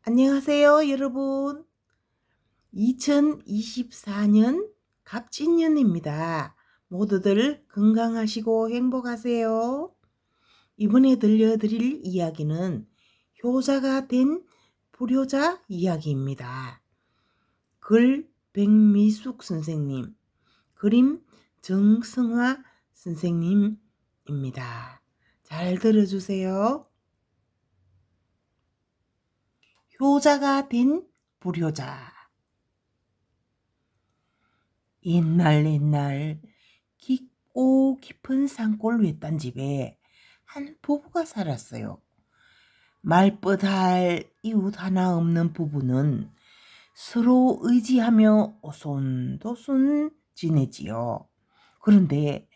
안녕하세요, 여러분. 2024년 갑진년입니다. 모두들 건강하시고 행복하세요. 이번에 들려드릴 이야기는 효자가 된 불효자 이야기입니다. 글 백미숙 선생님, 그림 정승화 선생님입니다. 잘 들어주세요. 효자가 된 불효자. 옛날 깊고 깊은 산골 외딴 집에 한 부부가 살았어요. 말벗할 이웃 하나 없는 부부는 서로 의지하며 오손도손 지내지요. 그런데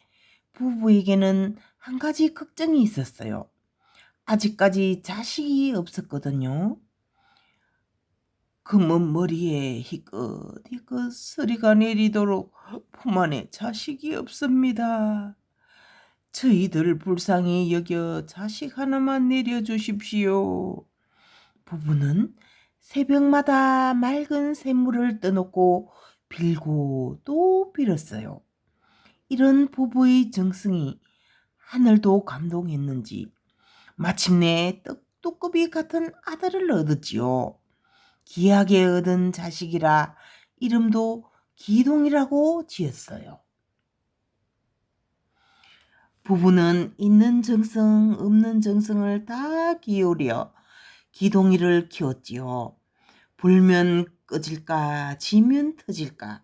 부부에게는 한 가지 걱정이 있었어요. 아직까지 자식이 없었거든요. 검은 머리에 희끗희끗 서리가 내리도록 품 안에 자식이 없습니다. 저희들 불쌍히 여겨 자식 하나만 내려주십시오. 부부는 새벽마다 맑은 샘물을 떠놓고 빌고 또 빌었어요. 이런 부부의 정성이 하늘도 감동했는지 마침내 떡두꺼비 같은 아들을 얻었지요. 귀하게 얻은 자식이라 이름도 기동이라고 지었어요. 부부는 있는 정성 없는 정성을 다 기울여 기동이를 키웠지요. 불면 꺼질까 지면 터질까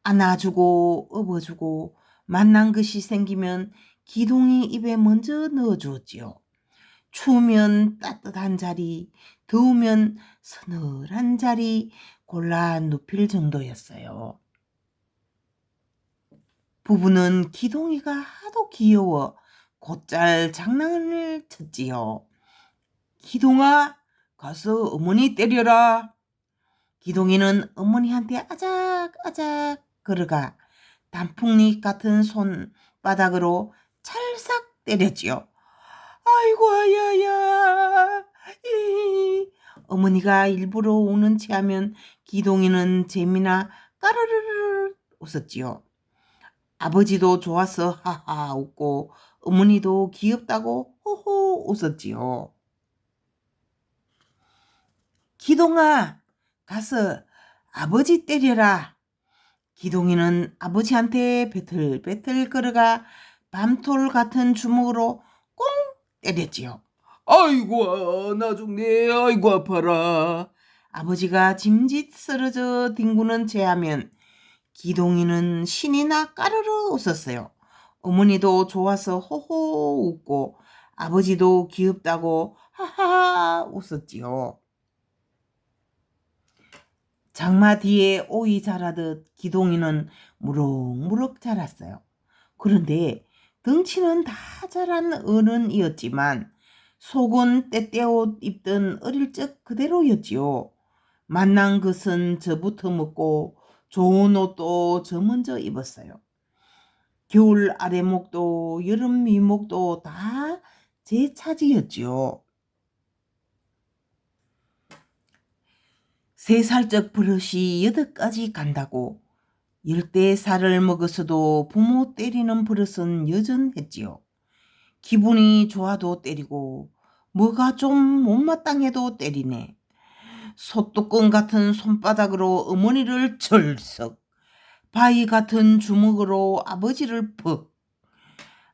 안아주고 업어주고 만난 것이 생기면 기동이 입에 먼저 넣어주었지요. 추우면 따뜻한 자리, 더우면 서늘한 자리 골라 눕힐 정도였어요. 부부는 기동이가 하도 귀여워 곧잘 장난을 쳤지요. 기동아, 가서 어머니 때려라. 기동이는 어머니한테 아작아작 걸어가 단풍잎 같은 손바닥으로 찰싹 때렸지요. 아이고 아야야. 어머니가 일부러 우는 체하면 기동이는 재미나 까르르르 웃었지요. 아버지도 좋아서 하하 웃고 어머니도 귀엽다고 호호 웃었지요. 기동아, 가서 아버지 때려라. 기동이는 아버지한테 배틀배틀 걸어가 밤톨 같은 주먹으로 꽁 때렸지요. 아이고 나 죽네. 아이고 아파라. 아버지가 짐짓 쓰러져 뒹구는 체하면 기동이는 신이나 까르르 웃었어요. 어머니도 좋아서 호호 웃고 아버지도 귀엽다고 하하 웃었지요. 장마 뒤에 오이 자라듯 기동이는 무럭무럭 자랐어요. 그런데 덩치는 다 자란 어른이었지만 속은 때때옷 입던 어릴 적 그대로였지요. 만난 것은 저부터 먹고 좋은 옷도 저 먼저 입었어요. 겨울 아래목도 여름 위목도 다 제 차지였지요. 3살적 버릇이 8까지 간다고 10대 살을 먹었어도 부모 때리는 버릇은 여전했지요. 기분이 좋아도 때리고 뭐가 좀 못마땅해도 때리네. 소뚜껑 같은 손바닥으로 어머니를 절석, 바위 같은 주먹으로 아버지를 퍽.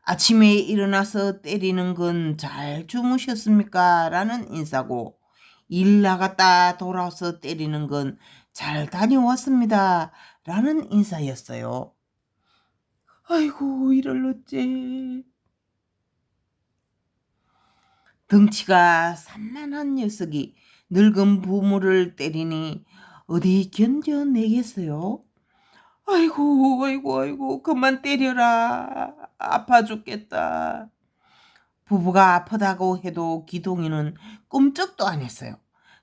아침에 일어나서 때리는 건 잘 주무셨습니까? 라는 인사고 일 나갔다 돌아와서 때리는 건 잘 다녀왔습니다. 라는 인사였어요. 아이고 이럴 어째. 덩치가 산만한 녀석이 늙은 부모를 때리니 어디 견뎌내겠어요? 아이고 그만 때려라. 아파 죽겠다. 부부가 아프다고 해도 기동이는 꼼짝도 안 했어요.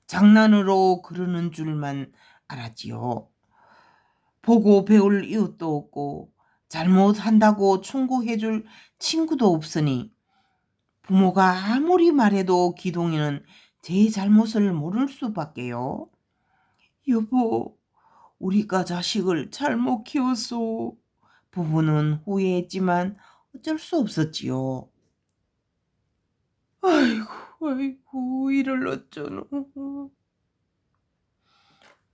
장난으로 그러는 줄만 알았지요. 보고 배울 이웃도 없고 잘못한다고 충고해줄 친구도 없으니 부모가 아무리 말해도 기동이는 제 잘못을 모를 수밖에요. 여보, 우리가 자식을 잘못 키웠소. 부부는 후회했지만 어쩔 수 없었지요. 아이고, 이를 어쩌노.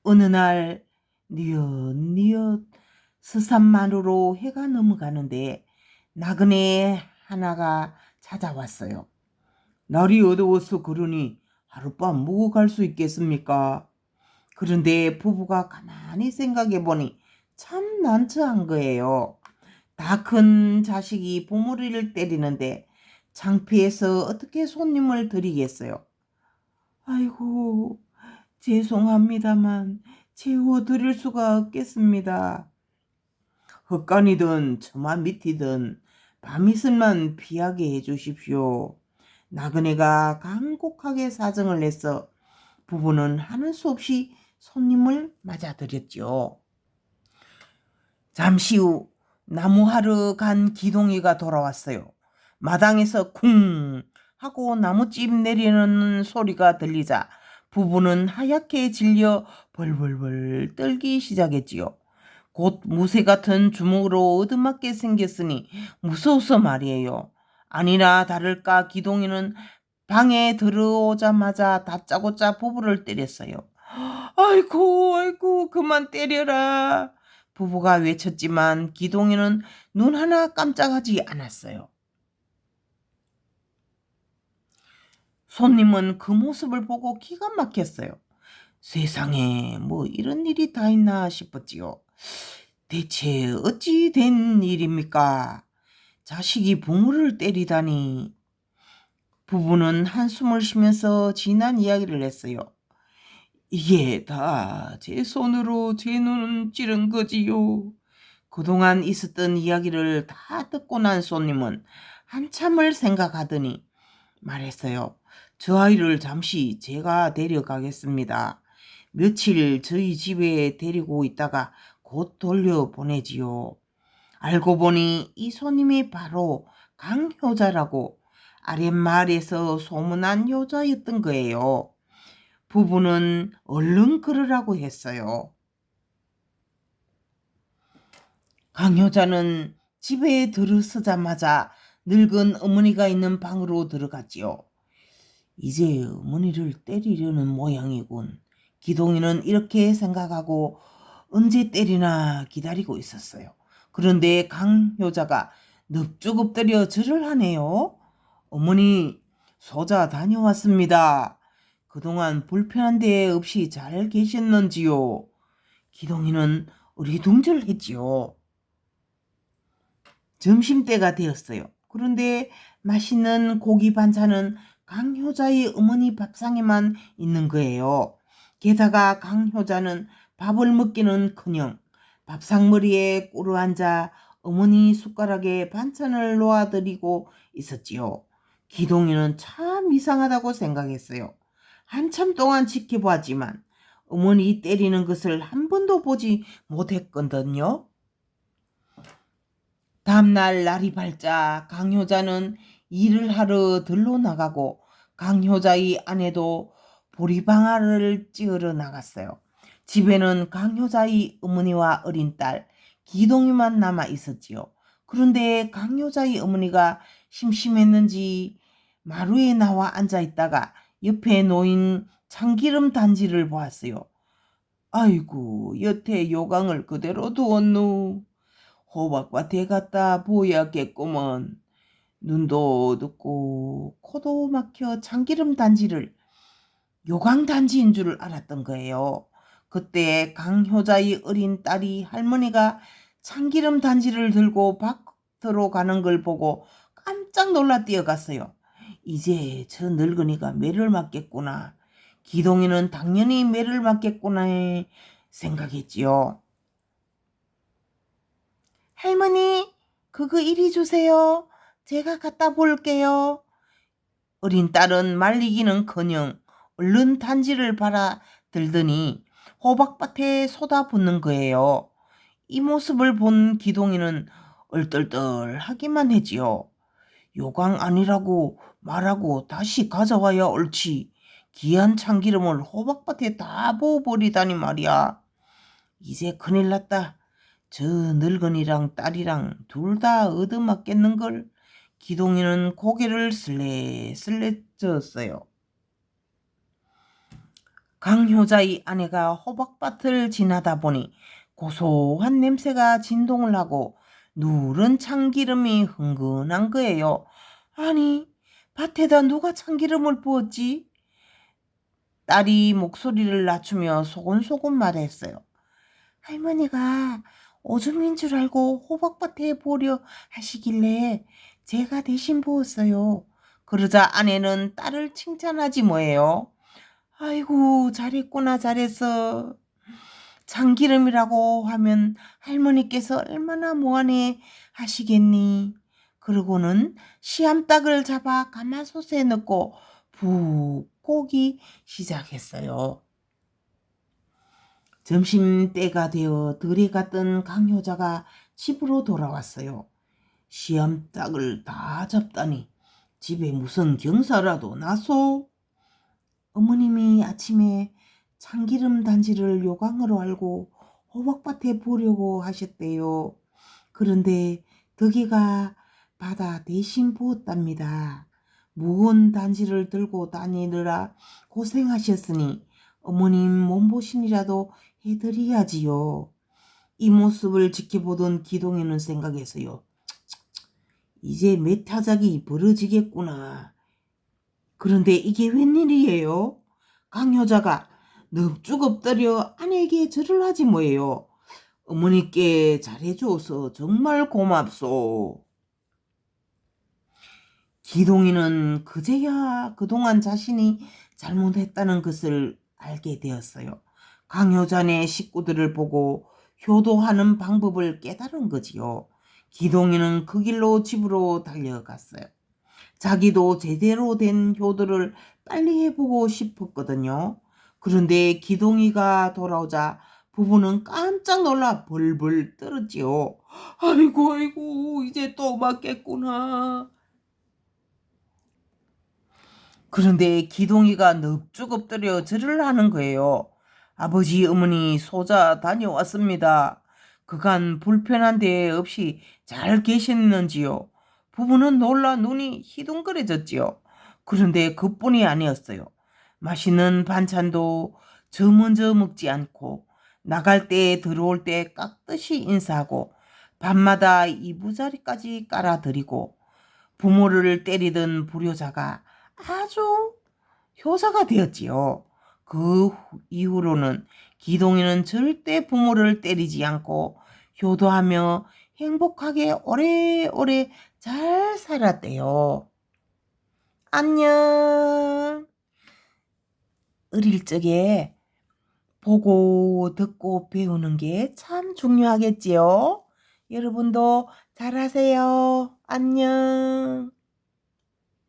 어느 날 뉘엿뉘엿 스산마루로 해가 넘어가는데 나그네 하나가 찾아왔어요. 날이 어두워서 그러니 하룻밤 묵고 갈 수 있겠습니까? 그런데 부부가 가만히 생각해 보니 참 난처한 거예요. 다 큰 자식이 부모를 때리는데 창피해서 어떻게 손님을 드리겠어요? 아이고, 죄송합니다만 재워드릴 수가 없겠습니다. 헛간이든 처마 밑이든 밤이슬만 피하게 해주십시오. 나그네가 간곡하게 사정을 내서 부부는 하는 수 없이 손님을 맞아들였죠. 잠시 후 나무하러 간 기동이가 돌아왔어요. 마당에서 쿵 하고 나무집 내리는 소리가 들리자 부부는 하얗게 질려 벌벌벌 떨기 시작했지요. 곧 무쇠 같은 주먹으로 얻음맞게 생겼으니 무서워서 말이에요. 아니나 다를까 기동이는 방에 들어오자마자 다짜고짜 부부를 때렸어요. 아이고, 그만 때려라. 부부가 외쳤지만 기동이는 눈 하나 깜짝하지 않았어요. 손님은 그 모습을 보고 기가 막혔어요. 세상에 뭐 이런 일이 다 있나 싶었지요. 대체 어찌 된 일입니까? 자식이 부모를 때리다니. 부부는 한숨을 쉬면서 지난 이야기를 했어요. 이게 다 제 손으로 제 눈을 찌른 거지요. 그동안 있었던 이야기를 다 듣고 난 손님은 한참을 생각하더니 말했어요. 저 아이를 잠시 제가 데려가겠습니다. 며칠 저희 집에 데리고 있다가 곧 돌려보내지요. 알고 보니 이 손님이 바로 강효자라고 아랫마을에서 소문난 효자였던 거예요. 부부는 얼른 그러라고 했어요. 강효자는 집에 들어서자마자 늙은 어머니가 있는 방으로 들어갔지요. 이제 어머니를 때리려는 모양이군. 기동이는 이렇게 생각하고 언제 때리나 기다리고 있었어요. 그런데 강효자가 넙죽 엎드려 절을 하네요. 어머니, 소자 다녀왔습니다. 그동안 불편한 데 없이 잘 계셨는지요? 기동이는 어리둥절했지요. 점심때가 되었어요. 그런데 맛있는 고기 반찬은 강효자의 어머니 밥상에만 있는 거예요. 게다가 강효자는 밥을 먹기는커녕 밥상머리에 꿇어앉아 어머니 숟가락에 반찬을 놓아드리고 있었지요. 기동이는 참 이상하다고 생각했어요. 한참 동안 지켜보았지만 어머니 때리는 것을 한 번도 보지 못했거든요. 다음날 날이 밝자 강효자는 일을 하러 들로 나가고 강효자의 아내도 보리방아를 찍으러 나갔어요. 집에는 강효자의 어머니와 어린 딸 기동이만 남아 있었지요. 그런데 강효자의 어머니가 심심했는지 마루에 나와 앉아 있다가 옆에 놓인 참기름 단지를 보았어요. 아이고, 여태 요강을 그대로 두었누. 호박밭에 갔다 보야겠구먼. 눈도 어둡고 코도 막혀 참기름 단지를 요강 단지인 줄 알았던 거예요. 그때 강효자의 어린 딸이 할머니가 참기름 단지를 들고 밭으로 가는 걸 보고 깜짝 놀라 뛰어갔어요. 이제 저 늙은이가 매를 맞겠구나. 기동이는 당연히 매를 맞겠구나 생각했지요. 할머니, 그거 이리 주세요. 제가 갖다 볼게요. 어린 딸은 말리기는커녕 얼른 단지를 받아 들더니 호박밭에 쏟아붓는 거예요. 이 모습을 본 기동이는 얼떨떨하기만 했지요. 요강 아니라고 말하고 다시 가져와야 옳지. 귀한 참기름을 호박밭에 다 부어버리다니 말이야. 이제 큰일 났다. 저 늙은이랑 딸이랑 둘 다 얻어맞겠는걸. 기동이는 고개를 슬레슬레 젓었어요. 강효자의 아내가 호박밭을 지나다 보니 고소한 냄새가 진동을 하고 누런 참기름이 흥건한 거예요. 아니, 밭에다 누가 참기름을 부었지? 딸이 목소리를 낮추며 소곤소곤 말했어요. 할머니가 오줌인 줄 알고 호박밭에 보려 하시길래 제가 대신 부었어요. 그러자 아내는 딸을 칭찬하지 뭐예요. 아이고, 잘했구나, 잘했어. 참기름이라고 하면 할머니께서 얼마나 무안해 하시겠니. 그러고는 씨암탉을 잡아 가마솥에 넣고 푹 고기 시작했어요. 점심때가 되어 들에 갔던 강효자가 집으로 돌아왔어요. 씨암탉을 다 잡다니 집에 무슨 경사라도 나소? 어머님이 아침에 참기름 단지를 요강으로 알고 호박밭에 보려고 하셨대요. 그런데 덕이가 받아 대신 부었답니다. 무거운 단지를 들고 다니느라 고생하셨으니 어머님 몸보신이라도 해드려야지요. 이 모습을 지켜보던 기동이는 생각했어요. 이제 메타작이 벌어지겠구나. 그런데 이게 웬일이에요? 강효자가 넙죽 엎드려 아내에게 절을 하지 뭐예요. 어머니께 잘해줘서 정말 고맙소. 기동이는 그제야 그동안 자신이 잘못했다는 것을 알게 되었어요. 강효자네 식구들을 보고 효도하는 방법을 깨달은 거지요. 기동이는 그 길로 집으로 달려갔어요. 자기도 제대로 된 효도를 빨리 해보고 싶었거든요. 그런데 기동이가 돌아오자 부부는 깜짝 놀라 벌벌 떨었지요. 아이고 아이고 이제 또 맞겠구나. 그런데 기동이가 넙죽 엎드려 절을 하는 거예요. 아버지 어머니 소자 다녀왔습니다. 그간 불편한 데 없이 잘 계셨는지요? 부부는 놀라 눈이 희둥그레졌지요. 그런데 그뿐이 아니었어요. 맛있는 반찬도 저 먼저 먹지 않고 나갈 때 들어올 때 깍듯이 인사하고 밤마다 이부자리까지 깔아드리고 부모를 때리던 불효자가 아주 효자가 되었지요. 그 이후로는 기동이는 절대 부모를 때리지 않고 효도하며 행복하게 오래오래 잘 살았대요. 안녕. 어릴 적에 보고 듣고 배우는 게 참 중요하겠지요. 여러분도 잘하세요. 안녕.